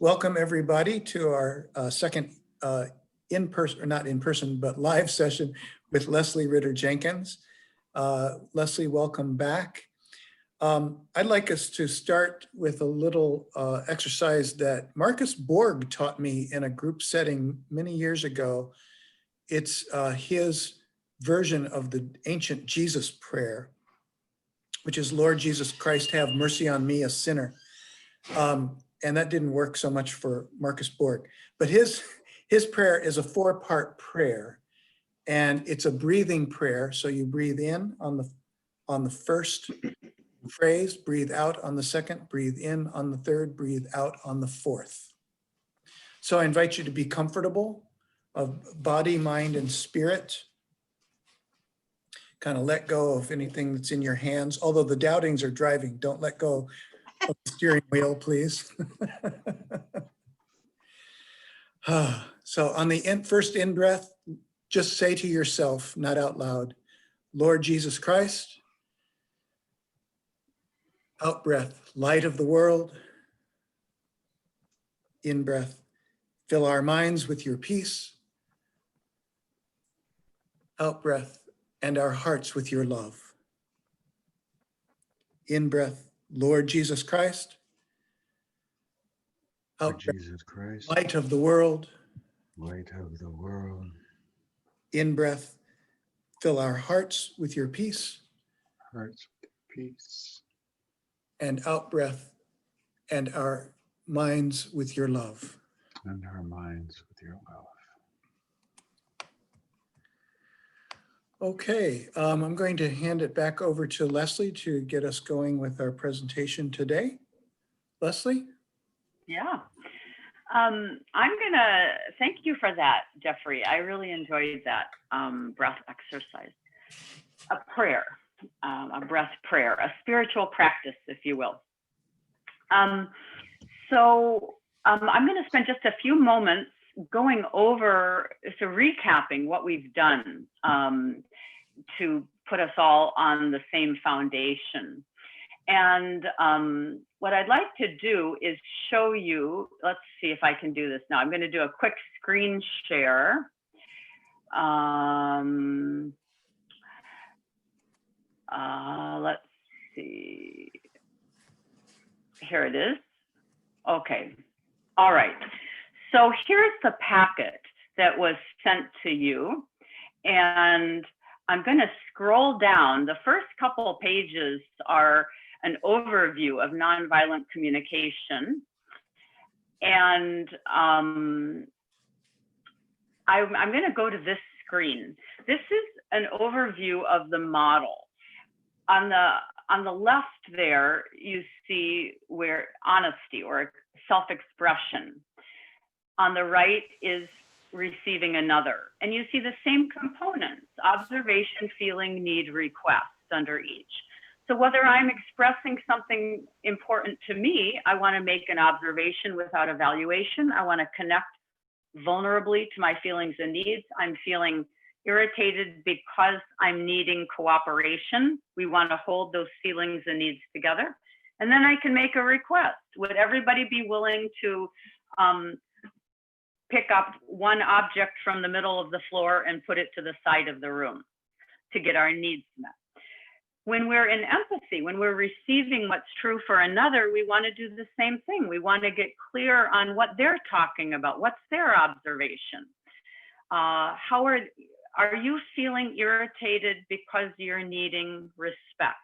Welcome everybody to our second in-person, or not in person, but live session with Leslie Ritter-Jenkins. Leslie, welcome back. I'd like us to start with a little exercise that Marcus Borg taught me in a group setting many years ago. It's his version of the ancient Jesus prayer, which is, Lord Jesus Christ, have mercy on me, a sinner. And that didn't work so much for Marcus Borg, but his prayer is a 4-part prayer, and it's a breathing prayer. So you breathe in on the first phrase, breathe out on the second, breathe in on the third, breathe out on the fourth. So I invite you to be comfortable of body, mind, and spirit. Kind of let go of anything that's in your hands. Although the doubtings are driving, don't let go of the steering wheel, please. So on the first in-breath, just say to yourself, not out loud, Lord Jesus Christ. Out-breath, light of the world. In-breath, fill our minds with your peace. Out-breath, and our hearts with your love. In-breath, Lord Jesus Christ. Lord Jesus Christ. Light of the world. Light of the world. In-breath, fill our hearts with your peace. Hearts with peace. And out-breath, and our minds with your love. And our minds with your love. Okay, I'm going to hand it back over to Leslie to get us going with our presentation today. Leslie? Yeah, I'm gonna thank you for that, Jeffrey. I really enjoyed that breath exercise. A prayer, a breath prayer, a spiritual practice, if you will. I'm gonna spend just a few moments going over, so recapping what we've done to put us all on the same foundation. And what I'd like to do is show you, let's see if I can do this now. I'm going to do a quick screen share. Let's see. Here it is. Okay. All right. So here's the packet that was sent to you. And I'm going to scroll down. The first couple of pages are an overview of nonviolent communication. And I'm going to go to this screen. This is an overview of the model. On the left there, you see where honesty or self-expression. On the right is receiving another. And you see the same components, observation, feeling, need, request under each. So whether I'm expressing something important to me, I want to make an observation without evaluation. I want to connect vulnerably to my feelings and needs. I'm feeling irritated because I'm needing cooperation. We want to hold those feelings and needs together. And then I can make a request. Would everybody be willing to pick up one object from the middle of the floor and put it to the side of the room to get our needs met? When we're in empathy, when we're receiving what's true for another, we want to do the same thing. We want to get clear on what they're talking about. What's their observation? How are you feeling irritated because you're needing respect?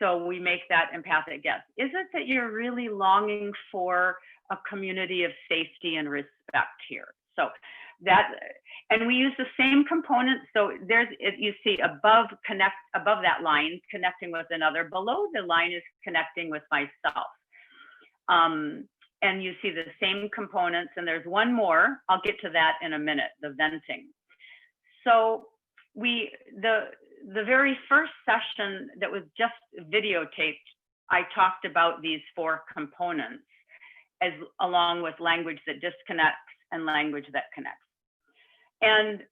So we make that empathic guess. Is it that you're really longing for a community of safety and respect here? So that, and we use the same components. So there's, you see above that line, connecting with another. Below the line is connecting with myself. And you see the same components, and there's one more. I'll get to that in a minute, the venting. So the very first session that was just videotaped, I talked about these 4 components along with language that disconnects and language that connects. And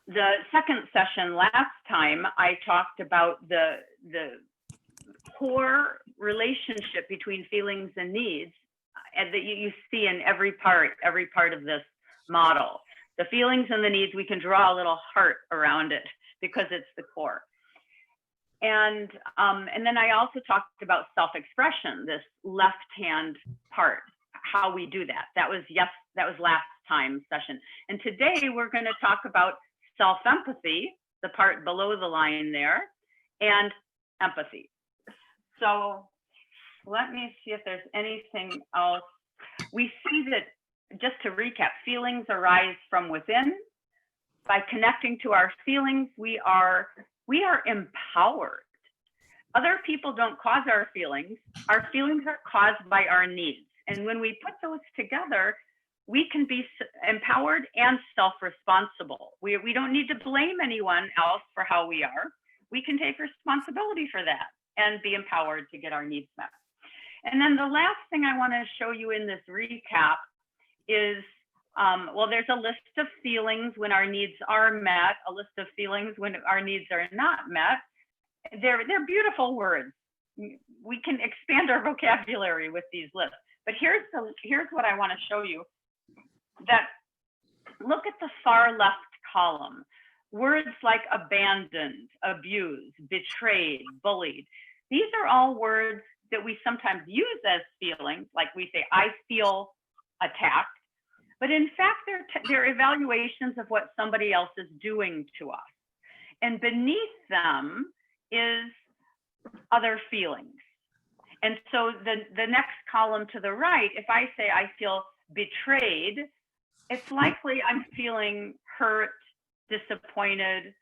the second session last time, I talked about the core relationship between feelings and needs and that you see in every part of this model. The feelings and the needs, we can draw a little heart around it because it's the core. And then I also talked about self-expression, this left-hand part, how we do that. That was last time's session. And today we're going to talk about self-empathy, the part below the line there, and empathy. So let me see if there's anything else. We see that, just to recap, feelings arise from within. By connecting to our feelings, we are empowered. Other people don't cause our feelings. Our feelings are caused by our needs. And when we put those together, we can be empowered and self-responsible. We don't need to blame anyone else for how we are. We can take responsibility for that and be empowered to get our needs met. And then the last thing I want to show you in this recap is, well, there's a list of feelings when our needs are met, a list of feelings when our needs are not met. They're beautiful words. We can expand our vocabulary with these lists. But here's what I want to show you. That look at the far left column. Words like abandoned, abused, betrayed, bullied. These are all words that we sometimes use as feelings, like we say, I feel attacked. But in fact, they're evaluations of what somebody else is doing to us. And beneath them is other feelings. And so the next column to the right, if I say I feel betrayed, it's likely I'm feeling hurt, disappointed,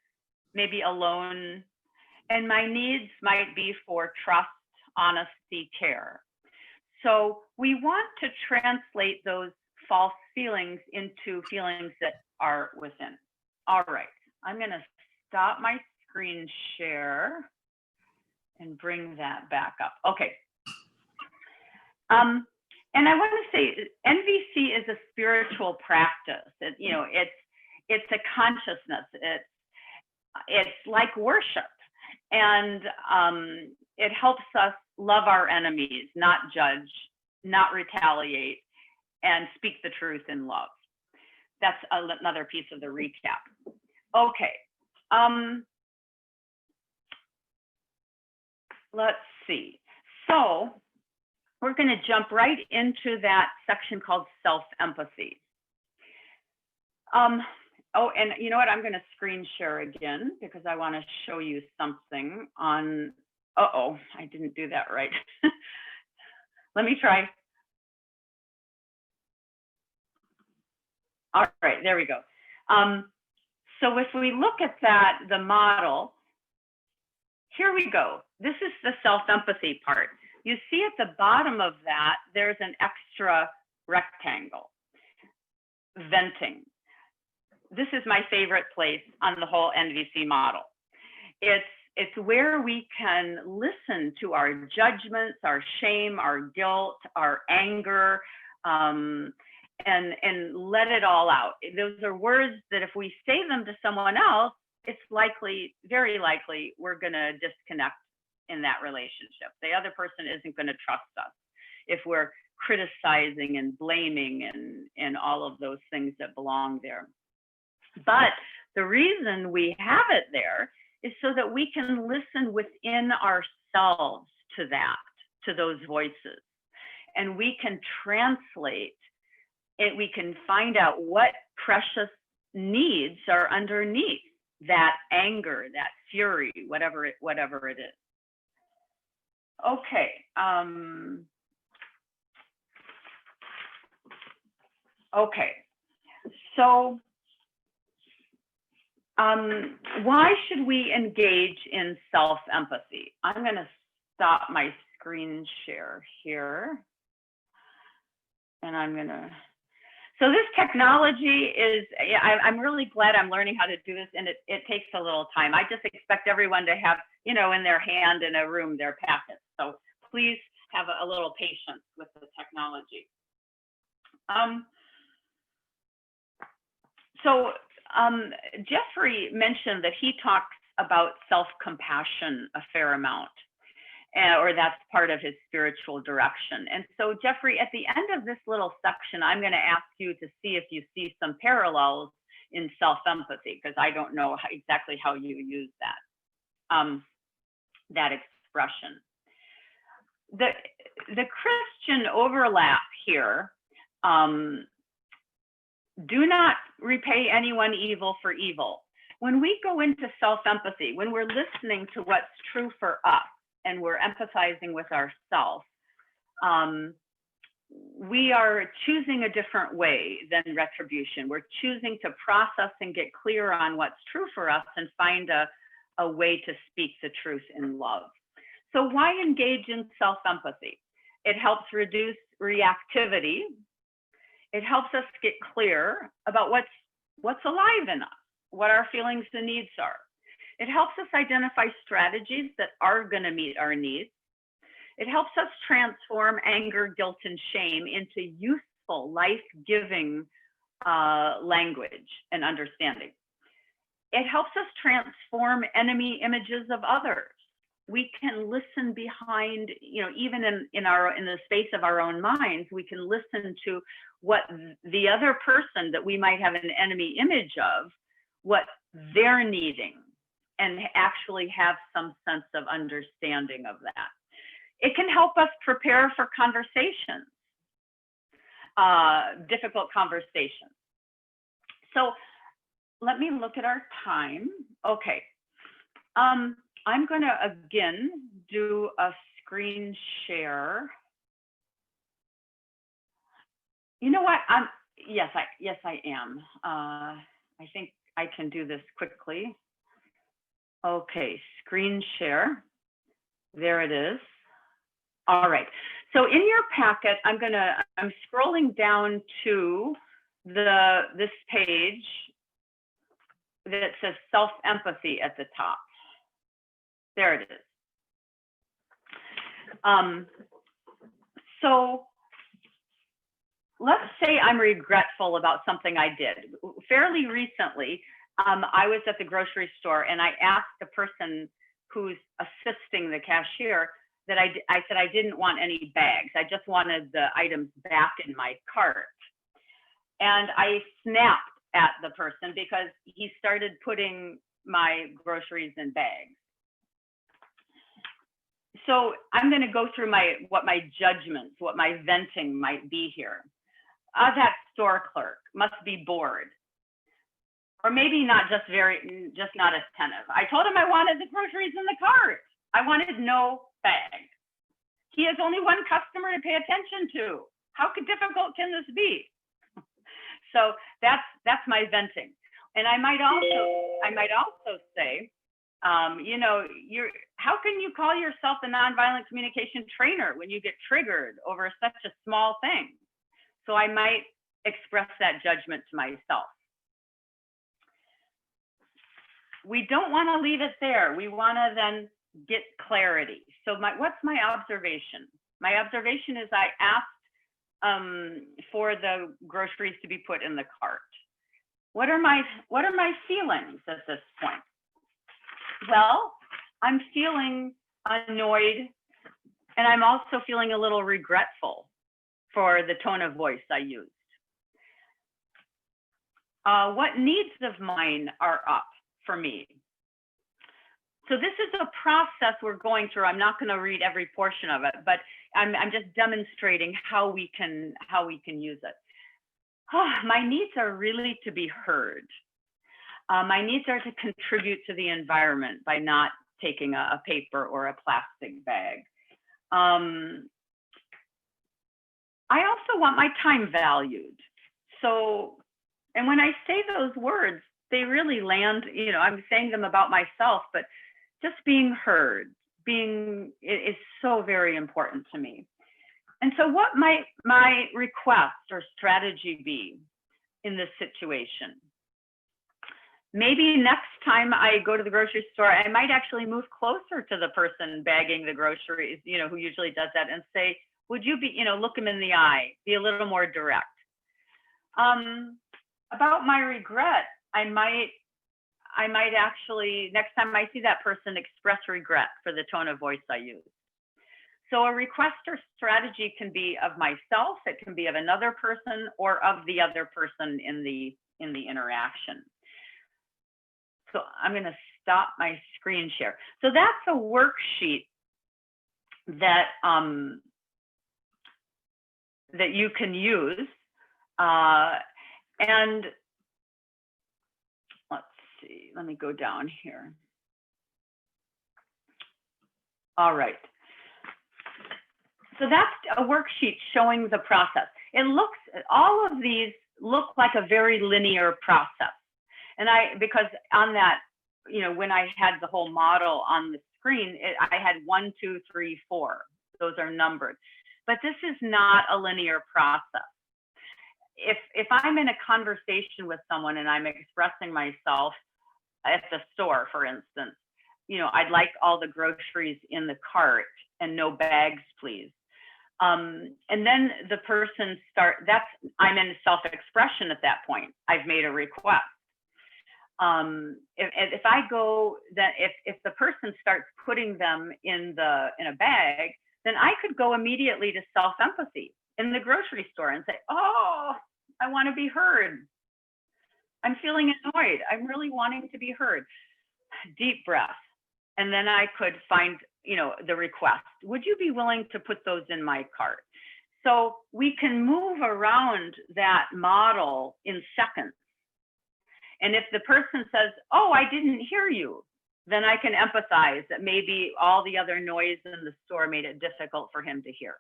maybe alone. And my needs might be for trust, honesty, care. So we want to translate those false feelings into feelings that are within. All right, I'm going to stop my screen share and bring that back up. Okay. And I want to say NVC is a spiritual practice. It's a consciousness. It's like worship, and it helps us love our enemies, not judge, not retaliate, and speak the truth in love. That's another piece of the recap. Okay. Let's see. So we're going to jump right into that section called self-empathy. Oh, and you know what? I'm going to screen share again because I want to show you something on, uh-oh, I didn't do that right. Let me try. All right, there we go. So if we look at that, the model, here we go. This is the self-empathy part. You see at the bottom of that, there's an extra rectangle, venting. This is my favorite place on the whole NVC model. It's where we can listen to our judgments, our shame, our guilt, our anger, and let it all out. Those are words that if we say them to someone else, it's likely, very likely, we're gonna disconnect in that relationship. The other person isn't gonna trust us if we're criticizing and blaming and all of those things that belong there. But the reason we have it there is so that we can listen within ourselves to that, to those voices. And we can translate it, we can find out what precious needs are underneath that anger, that fury, whatever it is. Okay. Okay. So why should we engage in self-empathy? I'm going to stop my screen share here. And I'm going to, so this technology is, I'm really glad I'm learning how to do this, and it takes a little time. I just expect everyone to have, in their hand in a room, their packets. So please have a little patience with the technology. Jeffrey mentioned that he talks about self-compassion a fair amount. or that's part of his spiritual direction. And so, Jeffrey, at the end of this little section, I'm going to ask you to see if you see some parallels in self-empathy, because I don't know exactly how you use that expression. The Christian overlap here, do not repay anyone evil for evil. When we go into self-empathy, when we're listening to what's true for us and we're empathizing with ourselves, we are choosing a different way than retribution. We're choosing to process and get clear on what's true for us and find a way to speak the truth in love. So why engage in self-empathy? It helps reduce reactivity. It helps us get clear about what's alive in us, what our feelings and needs are. It helps us identify strategies that are going to meet our needs. It helps us transform anger, guilt, and shame into useful, life-giving language and understanding. It helps us transform enemy images of others. We can listen behind, even in the space of our own minds, we can listen to what the other person that we might have an enemy image of, what they're needing, and actually have some sense of understanding of that. It can help us prepare for conversations, difficult conversations. So let me look at our time. Okay. I'm going to again do a screen share. You know what? Yes, I am. I think I can do this quickly. Okay, screen share. There it is. All right. So in your packet, I'm scrolling down to this page that says self-empathy at the top. There it is. So let's say I'm regretful about something I did. Fairly recently, I was at the grocery store and I asked the person who's assisting the cashier that I said I didn't want any bags. I just wanted the items back in my cart. And I snapped at the person because he started putting my groceries in bags. So I'm going to go through what my judgments, what my venting might be here. That store clerk must be bored, or maybe just not attentive. I told him I wanted the groceries in the cart. I wanted no bag. He has only one customer to pay attention to. How difficult can this be? So that's my venting. And I might also say, how can you call yourself a nonviolent communication trainer when you get triggered over such a small thing? So I might express that judgment to myself. We don't want to leave it there. We want to then get clarity. So what's my observation? My observation is I asked for the groceries to be put in the cart. What are my feelings at this point? Well, I'm feeling annoyed, and I'm also feeling a little regretful for the tone of voice I used. What needs of mine are up for me? So this is a process we're going through. I'm not going to read every portion of it, but I'm just demonstrating how we can use it. My needs are really to be heard. My needs are to contribute to the environment by not taking a paper or a plastic bag. I also want my time valued. So, and when I say those words, they really land, I'm saying them about myself, but just being heard, is so very important to me. And so what might my request or strategy be in this situation? Maybe next time I go to the grocery store, I might actually move closer to the person bagging the groceries, who usually does that, and say, would you be, look them in the eye, be a little more direct. About my regret, I might actually, next time I see that person, express regret for the tone of voice I use. So a request or strategy can be of myself, it can be of another person, or of the other person in the interaction. So I'm going to stop my screen share. So that's a worksheet that that you can use, and let's see. Let me go down here. All right. So that's a worksheet showing the process. It looks, all of these look like a very linear process. And because on that, you know, when I had the whole model on the screen, I had 1, 2, 3, 4. Those are numbered. But this is not a linear process. If I'm in a conversation with someone and I'm expressing myself at the store, for instance, you know, I'd like all the groceries in the cart and no bags, please. And then the person I'm in self-expression at that point. I've made a request. If I go, then if the person starts putting them in a bag, then I could go immediately to self-empathy in the grocery store and say, oh, I want to be heard. I'm feeling annoyed. I'm really wanting to be heard. Deep breath. And then I could find, you know, the request. Would you be willing to put those in my cart? So we can move around that model in seconds. And if the person says, oh, I didn't hear you, then I can empathize that maybe all the other noise in the store made it difficult for him to hear.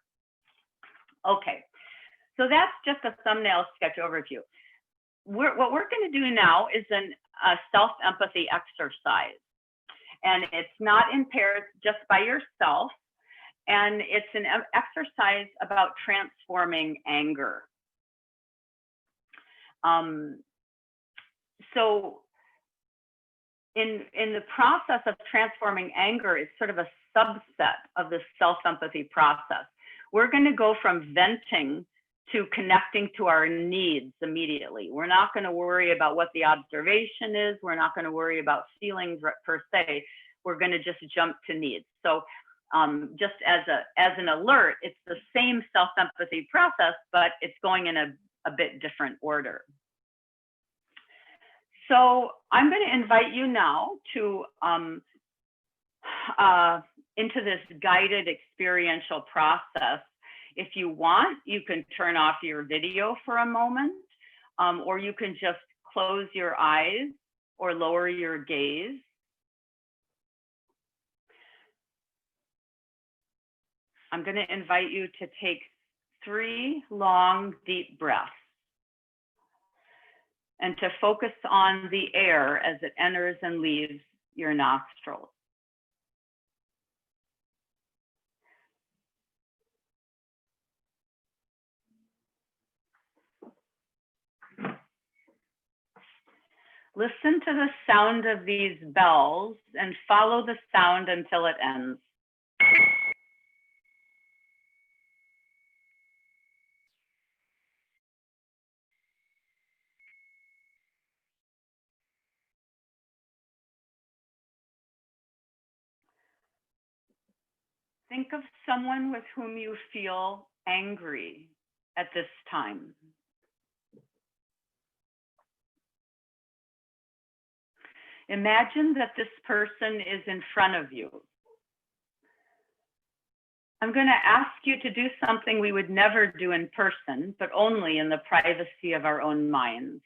Okay, so that's just a thumbnail sketch overview. What we're going to do now is a self-empathy exercise. And it's not in pairs, just by yourself. And it's an exercise about transforming anger. So in the process of transforming anger, it's sort of a subset of the self-empathy process. We're going to go from venting to connecting to our needs immediately. We're not going to worry about what the observation is. We're not going to worry about feelings per se. We're going to just jump to needs. So just as an alert, it's the same self-empathy process, but it's going in a bit different order. So I'm going to invite you now to into this guided experiential process. If you want, you can turn off your video for a moment, or you can just close your eyes or lower your gaze. I'm going to invite you to take 3 long, deep breaths and to focus on the air as it enters and leaves your nostrils. Listen to the sound of these bells and follow the sound until it ends. Think of someone with whom you feel angry at this time. Imagine that this person is in front of you. I'm going to ask you to do something we would never do in person, but only in the privacy of our own minds.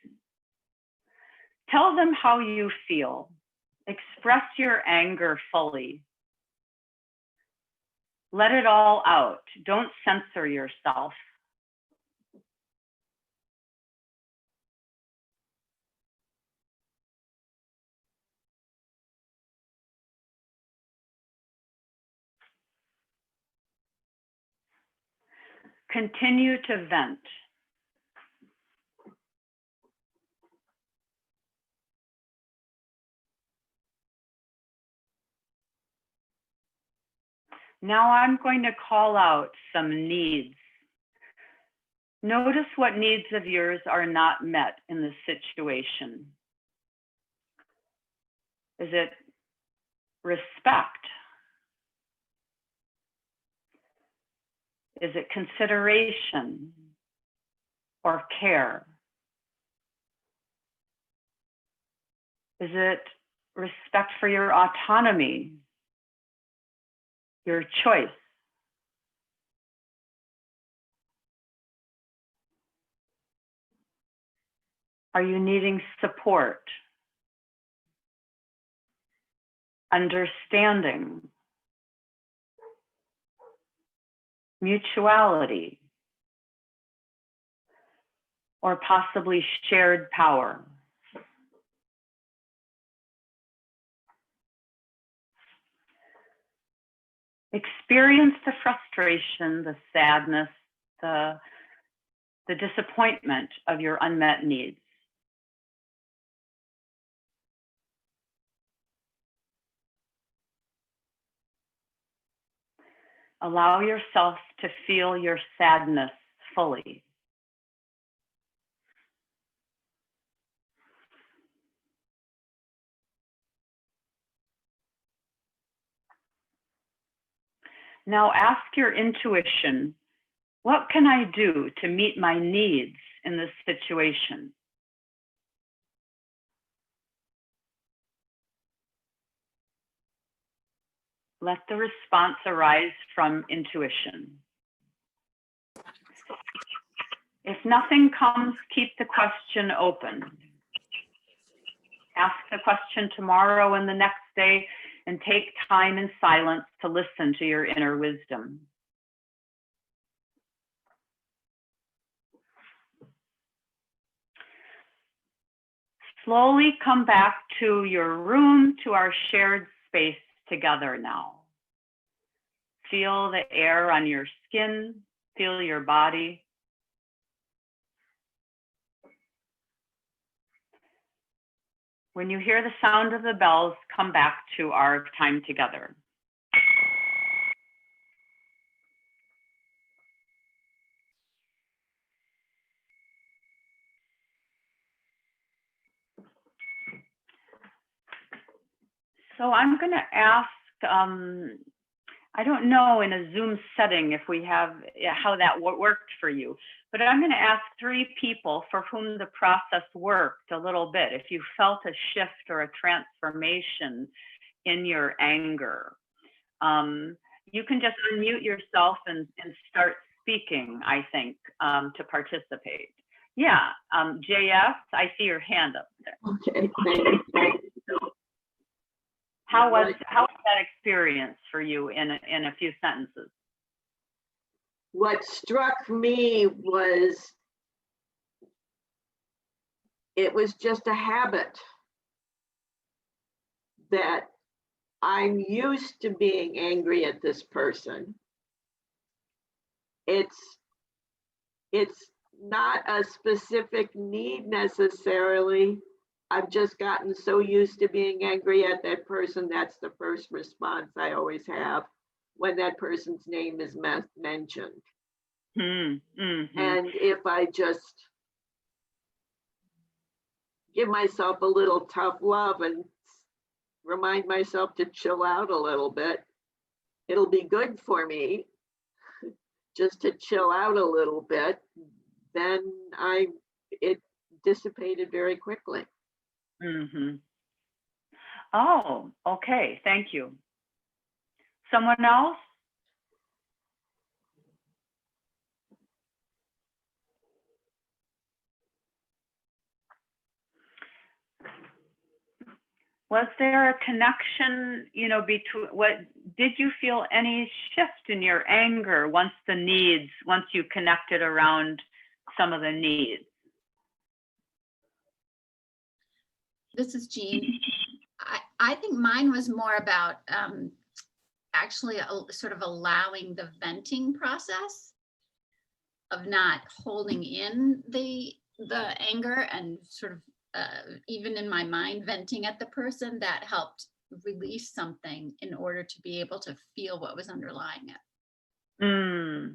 Tell them how you feel. Express your anger fully. Let it all out. Don't censor yourself. Continue to vent. Now I'm going to call out some needs. Notice what needs of yours are not met in this situation. Is it respect? Is it consideration or care? Is it respect for your autonomy, your choice? Are you needing support, understanding, mutuality, or possibly shared power? Experience the frustration, the sadness, the disappointment of your unmet needs. Allow yourself to feel your sadness fully. Now ask your intuition, what can I do to meet my needs in this situation? Let the response arise from intuition. If nothing comes, keep the question open. Ask the question tomorrow and the next day, and take time in silence to listen to your inner wisdom. Slowly come back to your room, to our shared space together now. Feel the air on your skin, feel your body. When you hear the sound of the bells, come back to our time together. So I'm going to ask, I don't know in a Zoom setting if we have, how that worked for you, but I'm going to ask 3 people for whom the process worked a little bit. If you felt a shift or a transformation in your anger, you can just unmute yourself and start speaking, I think, to participate. Yeah, JS, I see your hand up there. Okay, thanks. How was that experience for you in a few sentences? What struck me was it was just a habit that I'm used to being angry at this person. It's not a specific need necessarily. I've just gotten so used to being angry at that person. That's the first response I always have when that person's name is mentioned. Mm-hmm. And if I just give myself a little tough love and remind myself to chill out a little bit, it'll be good for me just to chill out a little bit. Then it dissipated very quickly. Mm-hmm. Oh, okay. Thank you. Someone else? Was there a connection, between did you feel any shift in your anger once you connected around some of the needs? This is Jean. I think mine was more about actually sort of allowing the venting process of not holding in the anger and sort of even in my mind venting at the person. That helped release something in order to be able to feel what was underlying it.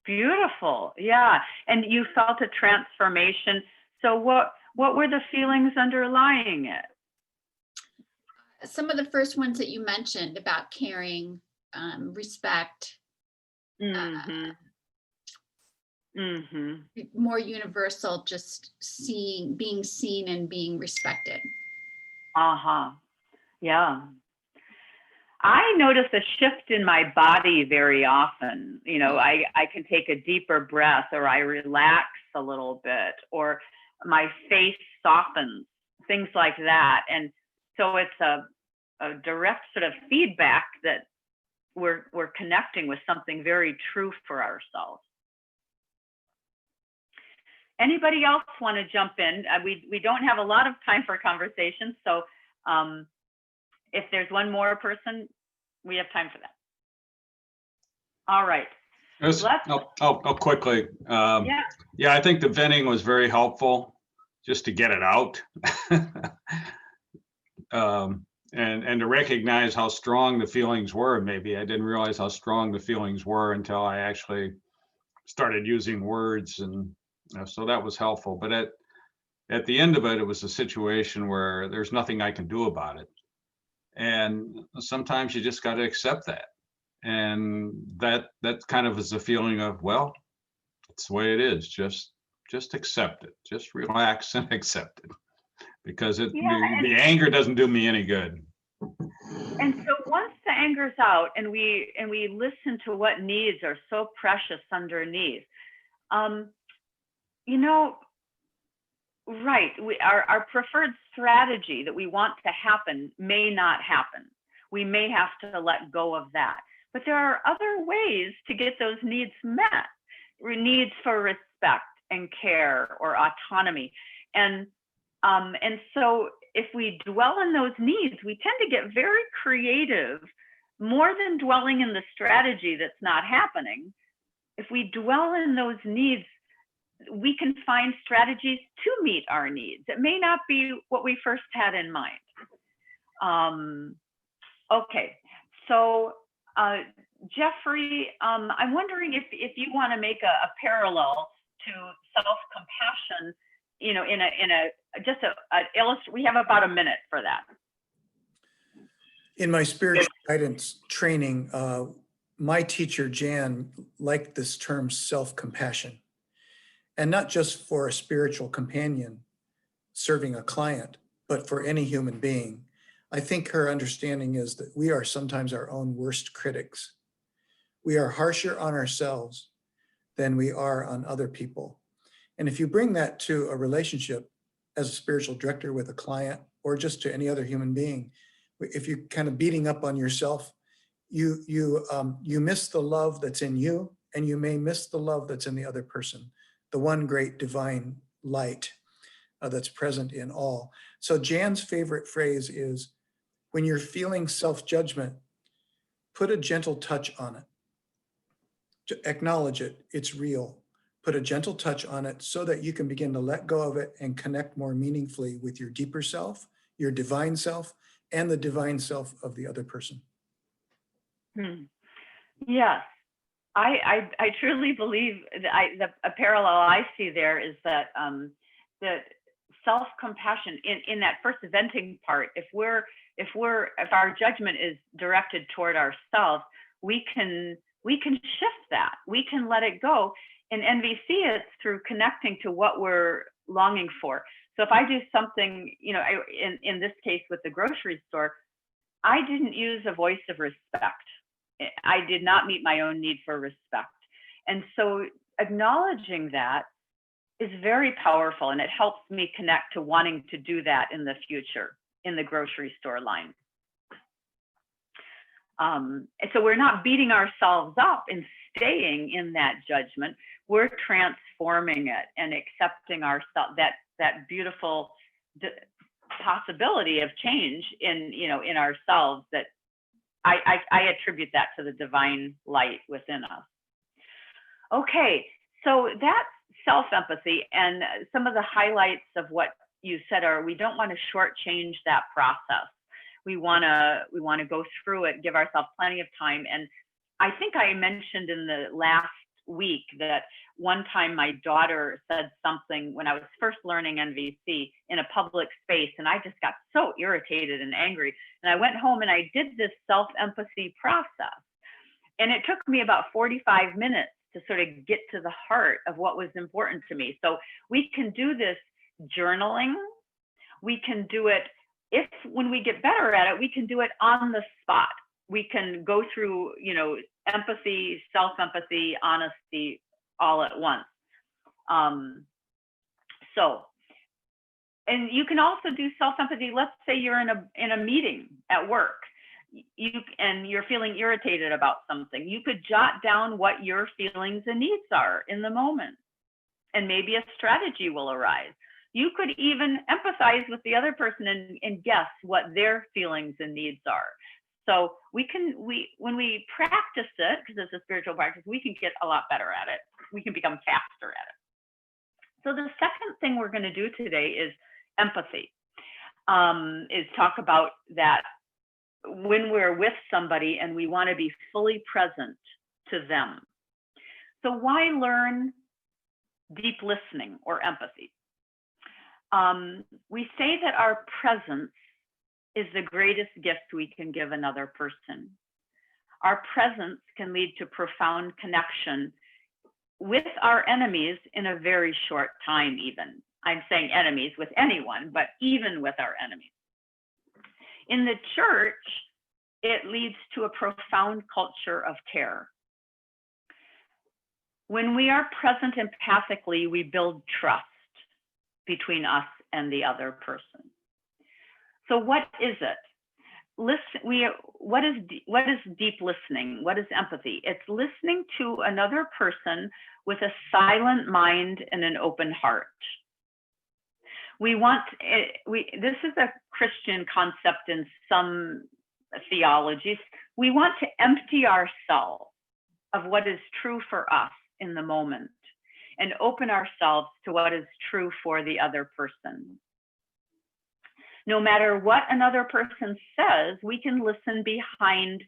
Beautiful. Yeah. And you felt a transformation. So what were the feelings underlying it? Some of the first ones that you mentioned about caring, respect, Mm-hmm. Mm-hmm. More universal, just being seen and being respected. Uh-huh. Yeah. I notice a shift in my body very often. You know, I can take a deeper breath, or I relax a little bit, or my face softens, things like that. And so it's a direct sort of feedback that we're connecting with something very true for ourselves. Anybody else want to jump in? We don't have a lot of time for conversation, so if there's one more person, we have time for that. All right. Quickly. Yeah, I think the venting was very helpful, just to get it out. And to recognize how strong the feelings were. Maybe I didn't realize how strong the feelings were until I actually started using words, and so that was helpful. But at the end of it, it was a situation where there's nothing I can do about it. And sometimes you just got to accept that. And that kind of is a feeling of, well, it's the way it is. Just accept it. Just relax and accept it, because the anger doesn't do me any good. And so once the anger's out, and we listen to what needs are so precious underneath, you know, right, our preferred strategy that we want to happen may not happen. We may have to let go of that. But there are other ways to get those needs met, needs for respect and care or autonomy. And so if we dwell on those needs, we tend to get very creative, more than dwelling in the strategy that's not happening. If we dwell in those needs, we can find strategies to meet our needs. It may not be what we first had in mind. Okay, so Jeffrey, I'm wondering if you want to make a parallel to self-compassion, you know, we have about a minute for that. In my spiritual guidance training, my teacher, Jan, liked this term self-compassion. And not just for a spiritual companion serving a client, but for any human being. I think her understanding is that we are sometimes our own worst critics. We are harsher on ourselves than we are on other people. And if you bring that to a relationship as a spiritual director with a client, or just to any other human being, if you're kind of beating up on yourself, you miss the love that's in you, and you may miss the love that's in the other person, the one great divine light that's present in all. So Jan's favorite phrase is, when you're feeling self-judgment, put a gentle touch on it. To acknowledge it, it's real. Put a gentle touch on it so that you can begin to let go of it and connect more meaningfully with your deeper self, your divine self, and the divine self of the other person. Yes, I truly believe that a parallel I see there is that that self-compassion in that first venting part, if our judgment is directed toward ourselves, we can shift that. We can let it go. In NVC, it's through connecting to what we're longing for. So if I do something, you know, in this case with the grocery store, I didn't use a voice of respect. I did not meet my own need for respect. And so acknowledging that is very powerful, and it helps me connect to wanting to do that in the future in the grocery store line. And so we're not beating ourselves up and staying in that judgment. We're transforming it and accepting ourselves, that beautiful possibility of change in ourselves, that I attribute that to the divine light within us. Okay, so that's self-empathy, and some of the highlights of what you said are, we don't want to shortchange that process. We want to go through it, give ourselves plenty of time. And I think I mentioned in the last week that one time my daughter said something when I was first learning NVC in a public space, and I just got so irritated and angry. And I went home and I did this self-empathy process. And it took me about 45 minutes to sort of get to the heart of what was important to me. So we can do this journaling. We can do it when we get better at it, we can do it on the spot. We can go through, empathy, self-empathy, honesty, all at once. And you can also do self-empathy. Let's say you're in a meeting at work, and you're feeling irritated about something. You could jot down what your feelings and needs are in the moment, and maybe a strategy will arise. You could even empathize with the other person and guess what their feelings and needs are. So when we practice it, because it's a spiritual practice, we can get a lot better at it. We can become faster at it. So the second thing we're going to do today is empathy, is talk about that when we're with somebody and we want to be fully present to them. So why learn deep listening or empathy? We say that our presence is the greatest gift we can give another person. Our presence can lead to profound connection with our enemies in a very short time even. I'm saying enemies with anyone, but even with our enemies. In the church, it leads to a profound culture of care. When we are present empathically, we build trust between us and the other person. So what is it? What is deep listening? What is empathy? It's listening to another person with a silent mind and an open heart. This is a Christian concept in some theologies. We want to empty ourselves of what is true for us in the moment and open ourselves to what is true for the other person. No matter what another person says, we can listen behind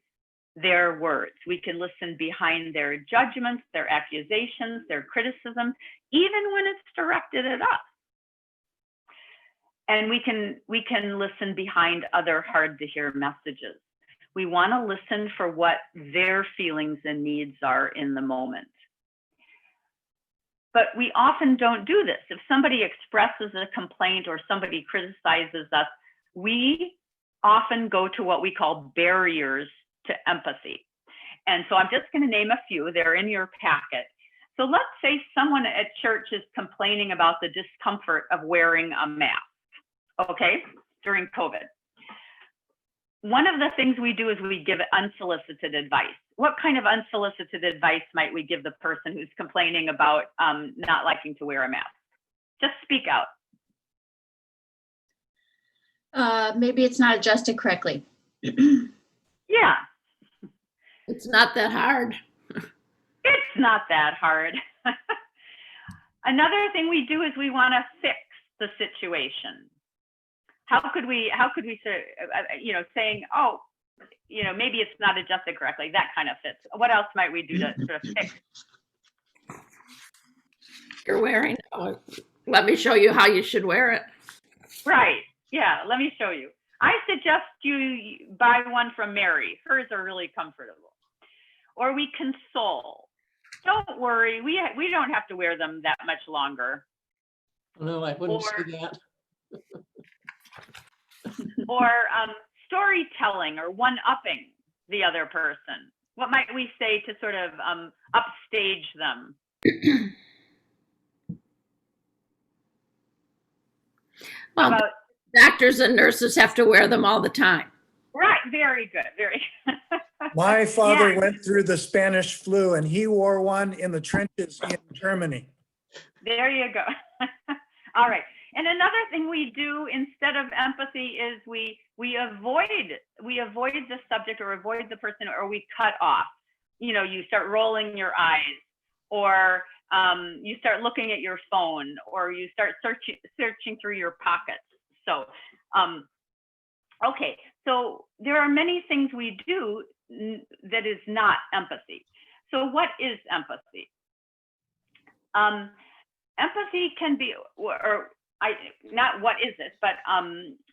their words. We can listen behind their judgments, their accusations, their criticisms, even when it's directed at us. And we can listen behind other hard to hear messages. We want to listen for what their feelings and needs are in the moment. But we often don't do this. If somebody expresses a complaint or somebody criticizes us, we often go to what we call barriers to empathy. And so I'm just going to name a few. They're in your packet. So let's say someone at church is complaining about the discomfort of wearing a mask, okay, during COVID. One of the things we do is we give unsolicited advice. What kind of unsolicited advice might we give the person who's complaining about not liking to wear a mask? Just speak out. Maybe it's not adjusted correctly. Yeah. It's not that hard. It's not that hard. Another thing we do is we want to fix the situation. How could we say, saying, oh, maybe it's not adjusted correctly, that kind of fits. What else might we do to sort of fix? You're wearing, let me show you how you should wear it. Right, yeah, let me show you. I suggest you buy one from Mary. Hers are really comfortable. Or we console. Don't worry, we don't have to wear them that much longer. No, I wouldn't say that. Or storytelling or one-upping the other person. What might we say to sort of upstage them? Well, About, doctors and nurses have to wear them all the time. right, very good, very My father Yeah. went through the Spanish flu and he wore one in the trenches in Germany. There you go. All right. And another thing we do instead of empathy is we avoid the subject or avoid the person, or we cut off. You start rolling your eyes, or you start looking at your phone, or you start searching through your pockets. So, okay. So there are many things we do that is not empathy. So what is empathy? Empathy can be, not what is it, but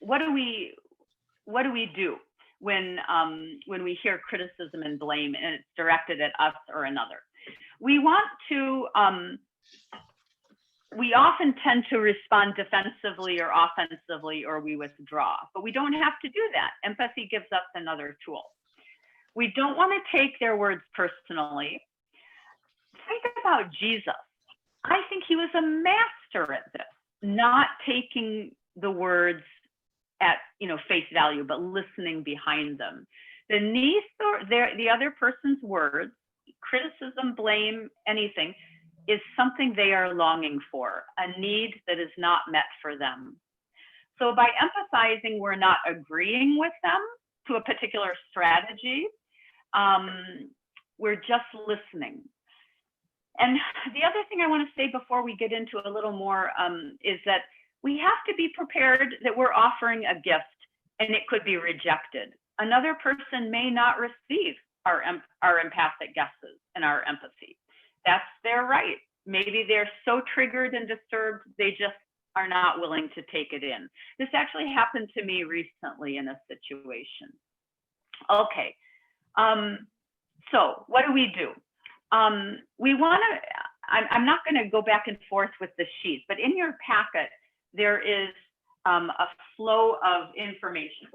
what do we do when we hear criticism and blame and it's directed at us or another? We want to, we often tend to respond defensively or offensively, or we withdraw, but we don't have to do that. Empathy gives us another tool. We don't want to take their words personally. Think about Jesus. I think he was a master at this, not taking the words at face value, but listening behind them. Beneath the other person's words, criticism, blame, anything, is something they are longing for, a need that is not met for them. So by empathizing, we're not agreeing with them to a particular strategy. We're just listening. And the other thing I want to say before we get into a little more is that we have to be prepared that we're offering a gift and it could be rejected. Another person may not receive our empathic guesses and our empathy. That's their right. Maybe they're so triggered and disturbed, they just are not willing to take it in. This actually happened to me recently in a situation. Okay, so what do? We want to, I'm not going to go back and forth with the sheets, but in your packet, there is a flow of information.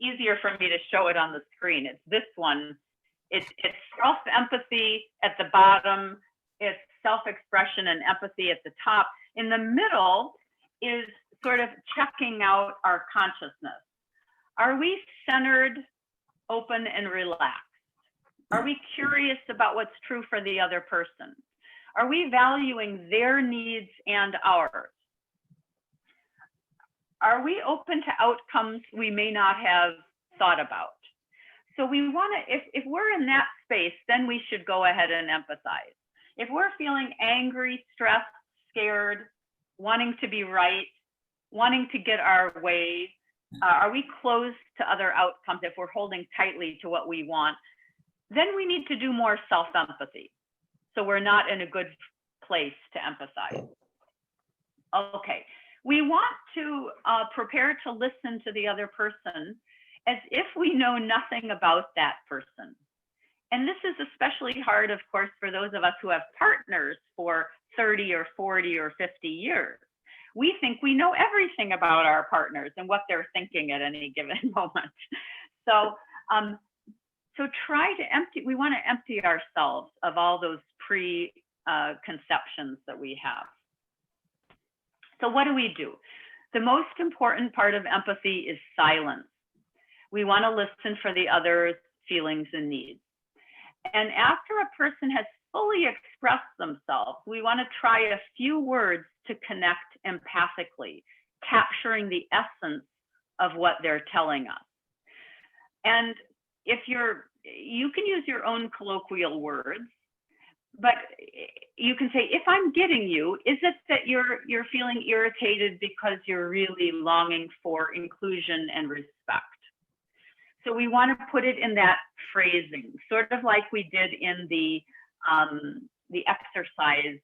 Easier for me to show it on the screen. It's this one. It's self-empathy at the bottom. It's self-expression and empathy at the top. In the middle is sort of checking out our consciousness. Are we centered, open, and relaxed? Are we curious about what's true for the other person? Are we valuing their needs and ours? Are we open to outcomes we may not have thought about? So we want to, if we're in that space, then we should go ahead and empathize. If we're feeling angry, stressed, scared, wanting to be right, wanting to get our way, are we closed to other outcomes? If we're holding tightly to what we want, then we need to do more self-empathy. So we're not in a good place to empathize. Okay, we want to prepare to listen to the other person as if we know nothing about that person. And this is especially hard, of course, for those of us who have partners for 30 or 40 or 50 years. We think we know everything about our partners and what they're thinking at any given moment. So, so try to empty, we want to empty ourselves of all those preconceptions that we have. So what do? The most important part of empathy is silence. We want to listen for the other's feelings and needs. And after a person has fully expressed themselves, we want to try a few words to connect empathically, capturing the essence of what they're telling us. And if you can use your own colloquial words, but you can say, if I'm getting you, is it that you're feeling irritated because you're really longing for inclusion and respect? So we want to put it in that phrasing, sort of like we did in the exercise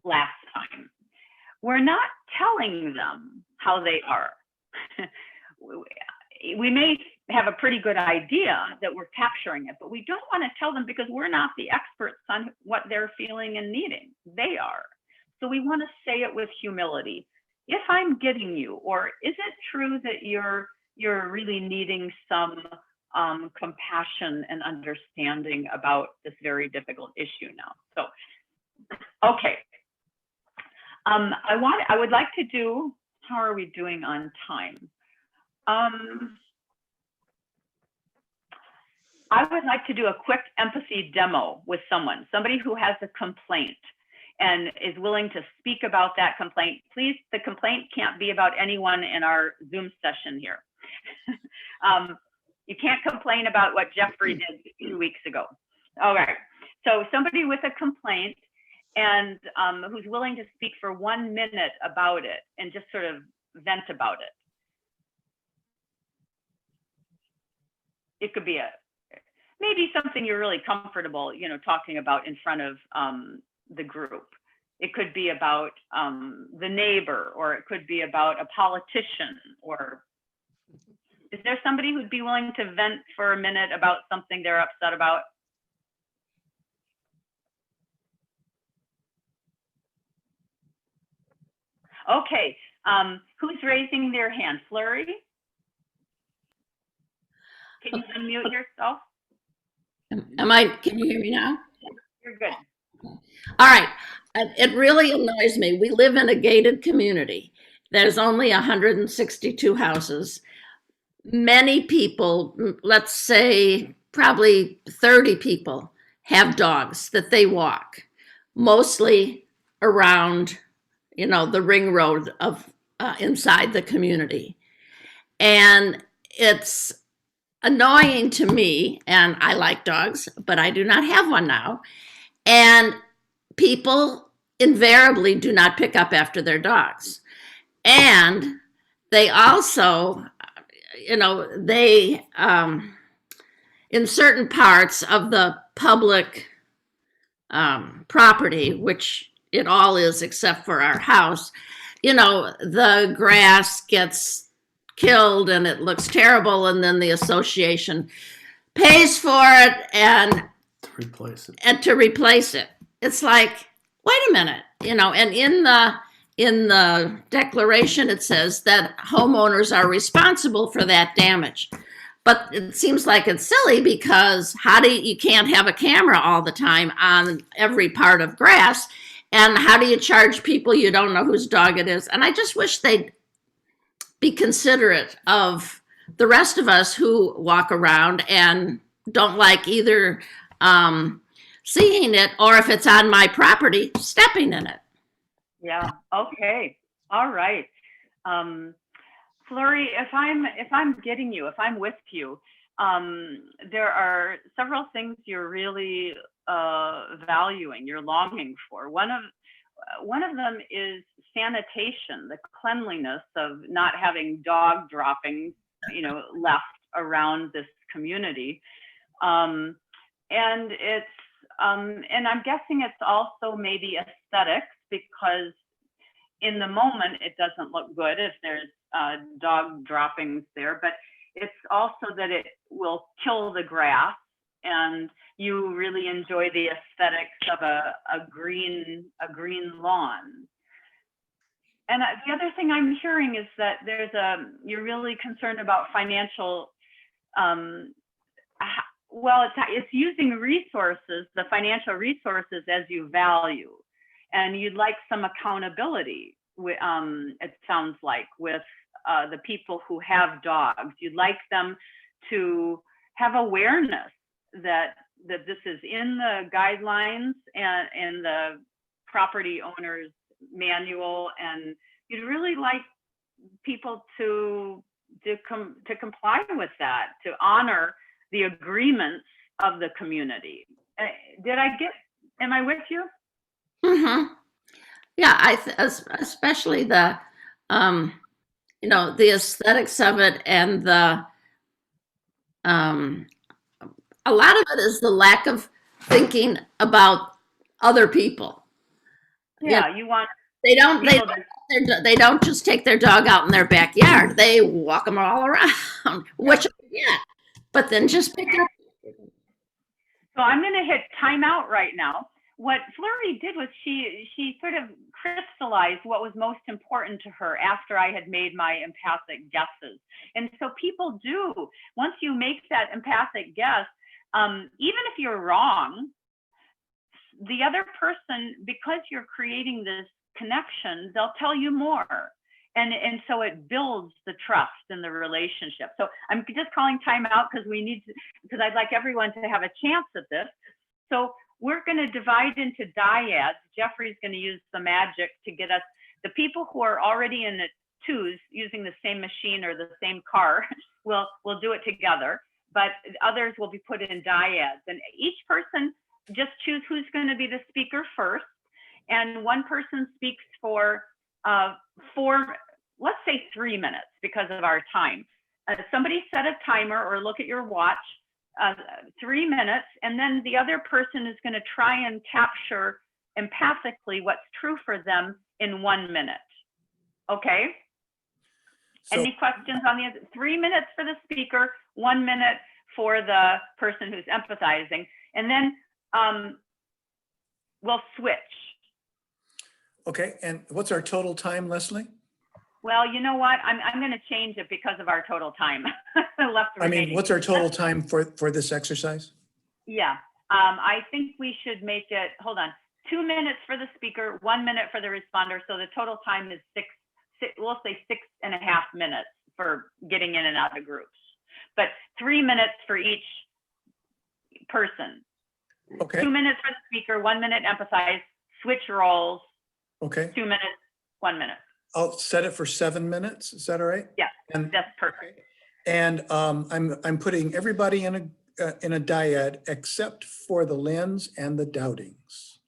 last time. We're not telling them how they are. We may have a pretty good idea that we're capturing it, but we don't want to tell them because we're not the experts on what they're feeling and needing. They are. So we want to say it with humility. If I'm getting you, or is it true that you're really needing some compassion and understanding about this very difficult issue now? So, okay. I would like to do, how are we doing on time? I would like to do a quick empathy demo with somebody who has a complaint and is willing to speak about that complaint. Please, the complaint can't be about anyone in our Zoom session here. You can't complain about what Jeffrey did 2 weeks ago. All right, so somebody with a complaint and who's willing to speak for 1 minute about it and just sort of vent about it. It could be maybe something you're really comfortable, talking about in front of the group. It could be about the neighbor, or it could be about a politician. Or is there somebody who'd be willing to vent for a minute about something they're upset about? Okay, who's raising their hand? Flurry? Can you unmute yourself? Can you hear me now? You're good. All right. It really annoys me. We live in a gated community. There's only 162 houses. Many people, let's say probably 30 people, have dogs that they walk, mostly around, the ring road of inside the community. And it's annoying to me, and I like dogs, but I do not have one now. And people invariably do not pick up after their dogs. And they also, they, in certain parts of the public property, which it all is except for our house, the grass gets killed and it looks terrible, and then the association pays for it and to replace it. It's like, wait a minute, and in the declaration it says that homeowners are responsible for that damage. But it seems like it's silly, because you can't have a camera all the time on every part of grass, and how do you charge people you don't know whose dog it is? And I just wish they'd be considerate of the rest of us who walk around and don't like either seeing it, or if it's on my property, stepping in it. Yeah, okay, all right. Flurry, if I'm getting you, if I'm with you, there are several things you're really valuing, you're longing for. One of them is sanitation, the cleanliness of not having dog droppings, left around this community. And it's and I'm guessing it's also maybe aesthetics, because in the moment it doesn't look good if there's dog droppings there, but it's also that it will kill the grass, and you really enjoy the aesthetics of a green lawn. And the other thing I'm hearing is that you're really concerned about financial, it's using resources, the financial resources, as you value, and you'd like some accountability. It sounds like with the people who have dogs, you'd like them to have awareness that this is in the guidelines and in the property owner's manual, and you'd really like people to comply with that, to honor the agreements of the community. Am I with you? Mm-hmm. Yeah, especially the the aesthetics of it, and a lot of it is the lack of thinking about other people. Yeah, you want they don't just take their dog out in their backyard. They walk them all around, which but then just pick up. So I'm going to hit timeout right now. What Flurry did was she sort of crystallized what was most important to her after I had made my empathic guesses. And so people do, once you make that empathic guess, even if you're wrong, the other person, because you're creating this connection, they'll tell you more. And so it builds the trust in the relationship. So I'm just calling time out because I'd like everyone to have a chance at this. So we're going to divide into dyads. Jeffrey's going to use the magic to get us, the people who are already in the twos using the same machine or the same car, we'll do it together, but others will be put in dyads. And each person just choose who's going to be the speaker first. And one person speaks for let's say 3 minutes because of our time. Somebody set a timer or look at your watch, 3 minutes, and then the other person is going to try and capture empathically what's true for them in 1 minute. Okay? So, Any questions on the other? 3 minutes for the speaker, 1 minute for the person who's empathizing, and then we'll switch. Okay, and what's our total time, Leslie? Well, you know what? I'm going to change it because of our total time left I mean, remaining. what's our total time for this exercise? Yeah, I think we should make it, hold on, 2 minutes for the speaker, 1 minute for the responder. So the total time is we'll say 6.5 minutes for getting in and out of groups, but 3 minutes for each person. Okay, 2 minutes for the speaker, 1 minute empathize, switch roles, okay. 2 minutes, 1 minute. I'll set it for 7 minutes. Is that all right? Yeah, And, that's perfect. and I'm putting everybody in a dyad except for the Lynns and the Dowdings.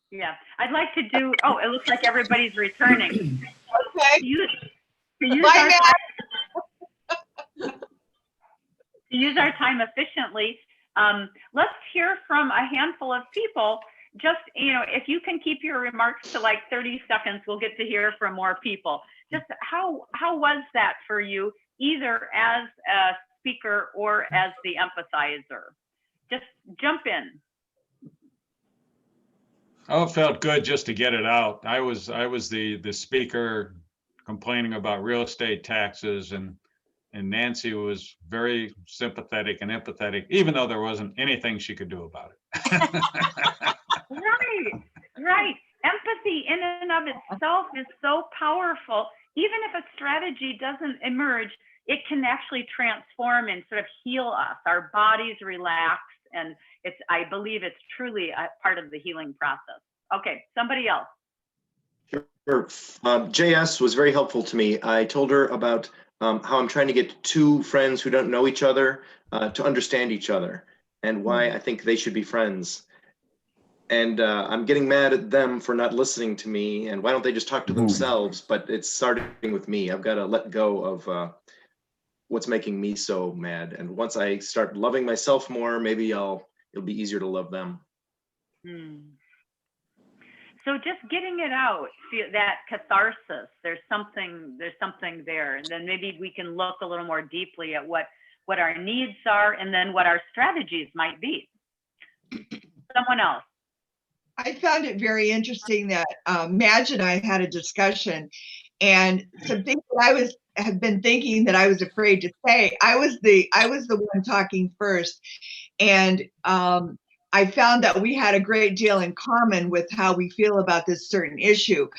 Yeah, I'd like to do, oh, it looks like everybody's returning. Okay. To use Bye, our time efficiently, let's hear from a handful of people. Just, if you can keep your remarks to like 30 seconds, we'll get to hear from more people. Just how was that for you, either as a speaker or as the empathizer? Just jump in. Oh, it felt good just to get it out. I was the speaker complaining about real estate taxes, and Nancy was very sympathetic and empathetic, even though there wasn't anything she could do about it. Right. Empathy in and of itself is so powerful. Even if a strategy doesn't emerge, it can actually transform and sort of heal us. Our bodies relax, and I believe it's truly a part of the healing process. Okay, somebody else. Sure. JS was very helpful to me. I told her about how I'm trying to get two friends who don't know each other to understand each other, and why I think they should be friends. And I'm getting mad at them for not listening to me, and why don't they just talk to themselves? But it's starting with me. I've got to let go of what's making me so mad. And once I start loving myself more, maybe it'll be easier to love them. So just getting it out, feel that catharsis, there's something there. And then maybe we can look a little more deeply at what our needs are, and then what our strategies might be. Someone else. I found it very interesting that Madge and I had a discussion, and some things that I have been thinking that I was afraid to say. I was the one talking first, and I found that we had a great deal in common with how we feel about this certain issue.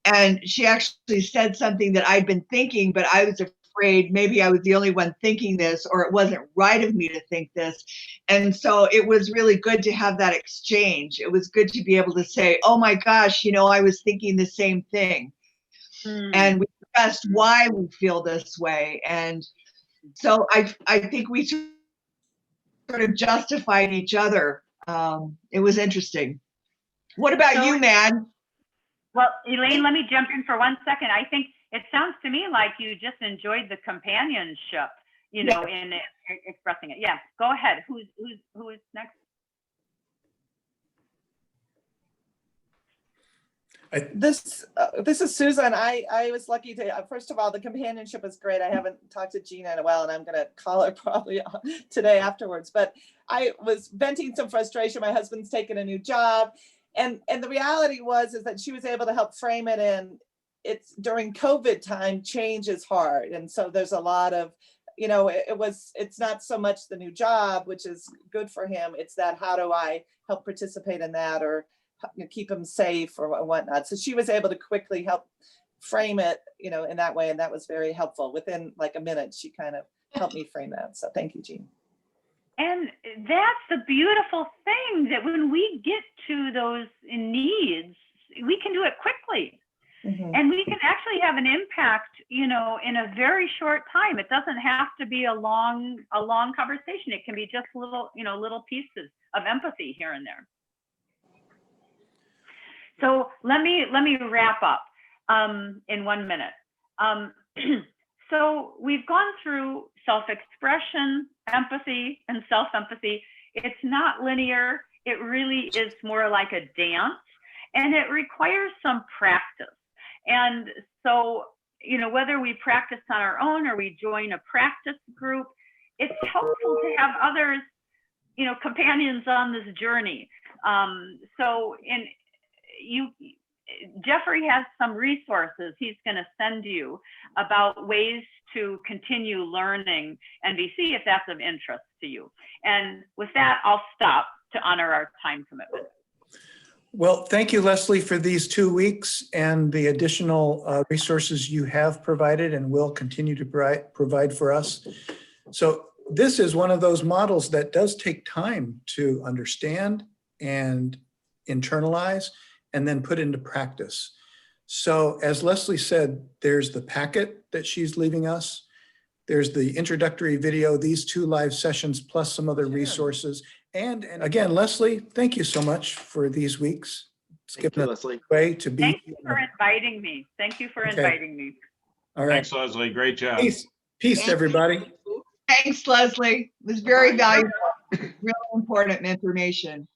And she actually said something that I'd been thinking, but I was afraid maybe I was the only one thinking this, or it wasn't right of me to think this. And so it was really good to have that exchange. It was good to be able to say, oh my gosh, I was thinking the same thing. And we discussed why we feel this way. And so I think we sort of justified each other. It was interesting. What about you, man? Well, Elaine, let me jump in for 1 second. I think it sounds to me like you just enjoyed the companionship, in expressing it. Yeah, go ahead. Who is next? This is Susan. I was lucky to, first of all, the companionship is great. I haven't talked to Gina in a while, and I'm going to call her probably today afterwards. But I was venting some frustration. My husband's taken a new job, and the reality is that she was able to help frame it in. It's during COVID time, change is hard, and so there's a lot of, it's not so much the new job, which is good for him. It's that, how do I help participate in that, or keep them safe or whatnot. So she was able to quickly help frame it, in that way. And that was very helpful. Within like a minute, she kind of helped me frame that. So thank you, Jean. And that's the beautiful thing, that when we get to those needs, we can do it quickly. And we can actually have an impact, in a very short time. It doesn't have to be a long conversation. It can be just little pieces of empathy here and there. So let me wrap up in 1 minute. So we've gone through self-expression, empathy, and self-empathy. It's not linear. It really is more like a dance, and it requires some practice. And so, whether we practice on our own or we join a practice group, it's helpful to have others, companions on this journey. So Jeffrey has some resources he's going to send you about ways to continue learning NVC if that's of interest to you. And with that, I'll stop to honor our time commitment. Well, thank you, Leslie, for these 2 weeks and the additional resources you have provided and will continue to provide for us. So this is one of those models that does take time to understand and internalize and then put into practice. So as Leslie said, there's the packet that she's leaving us. There's the introductory video, these 2 live sessions, plus some other resources. And again, Leslie, thank you so much for these weeks. It's Thank given you, us Leslie. a way to be. Thank you for inviting me. Thank you for Okay. inviting me. All right. Thanks, Leslie. Great job. Peace, everybody. Thanks, Leslie. It was very Bye. valuable, really important information.